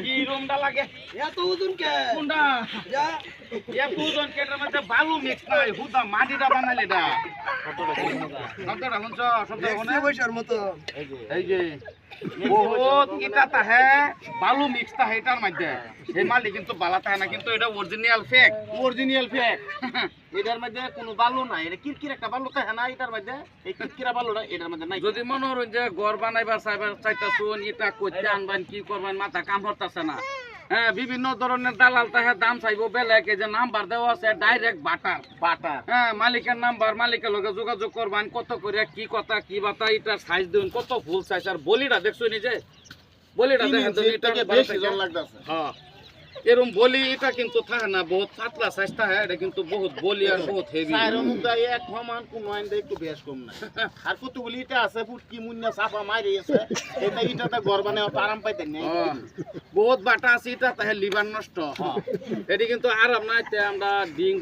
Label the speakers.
Speaker 1: কি রুমটা লাগে
Speaker 2: এত ওজন কে
Speaker 1: কোনটা
Speaker 2: যা
Speaker 1: এত ওজন কেটার মধ্যে বালু মিক্স নাই হুদা মাটিটা বানাইলে এটা শব্দটা শুনছ শব্দ
Speaker 2: দেখছি বৈশার মতো
Speaker 1: এই যে বহুত ইটা তাহে বালু মিক্স তাহে এটার মধ্যে এই মালি কিন্তু বালা তাহে না কিন্তু এটা অরিজিনাল ফেক
Speaker 3: এটার মধ্যে কোনো বালু নাই, এটা কিরকির একটা বালু থাকে না এটার মধ্যে, এই কিরকিরা বালুটা এটার মধ্যে নাই।
Speaker 1: যদি মনে হন যে ঘর বানাইবার চাইতাছুন ইটা করতে আনবেন কি করবেন মাথা কাম হরতাছে না, হ্যাঁ বিভিন্ন ধরনের দালাল তাহে দাম চাইবো বেলেগ, এই যে নাম্বার দেওয়া আছে ডাইরেক্ট বাটার, হ্যাঁ মালিকের নাম্বার, মালিকের লগে যোগাযোগ করবেন, কত করে কি কথা কি বাতা, এটার সাইজ দিন কত ফুল সাইজ, আর বলিটা দেখছো নিজে বলিটা দেখেন তো এটাকে
Speaker 3: বেশি জন লাগতেছে।
Speaker 1: হ্যাঁ এরকম বলি এটা কিন্তু থাকে না, বহুত পাতলা সাইজ থাকে, এটা কিন্তু বহুত বলি আর বহুত হেভি।
Speaker 3: চাইরো মুদা এক সমান কোন আইন একটু বেশ কম না। আর কতগুলি ইটা আছে ফুটকি মুন্না চাপা মারি আছে, এটা ইটাতে ঘর বানায় আরাম পাইতেন না।
Speaker 1: বহুত বাটা আছে এটা তাহে লিভার নষ্ট, এটি কিন্তু আরাম নাই, আমরা ডিং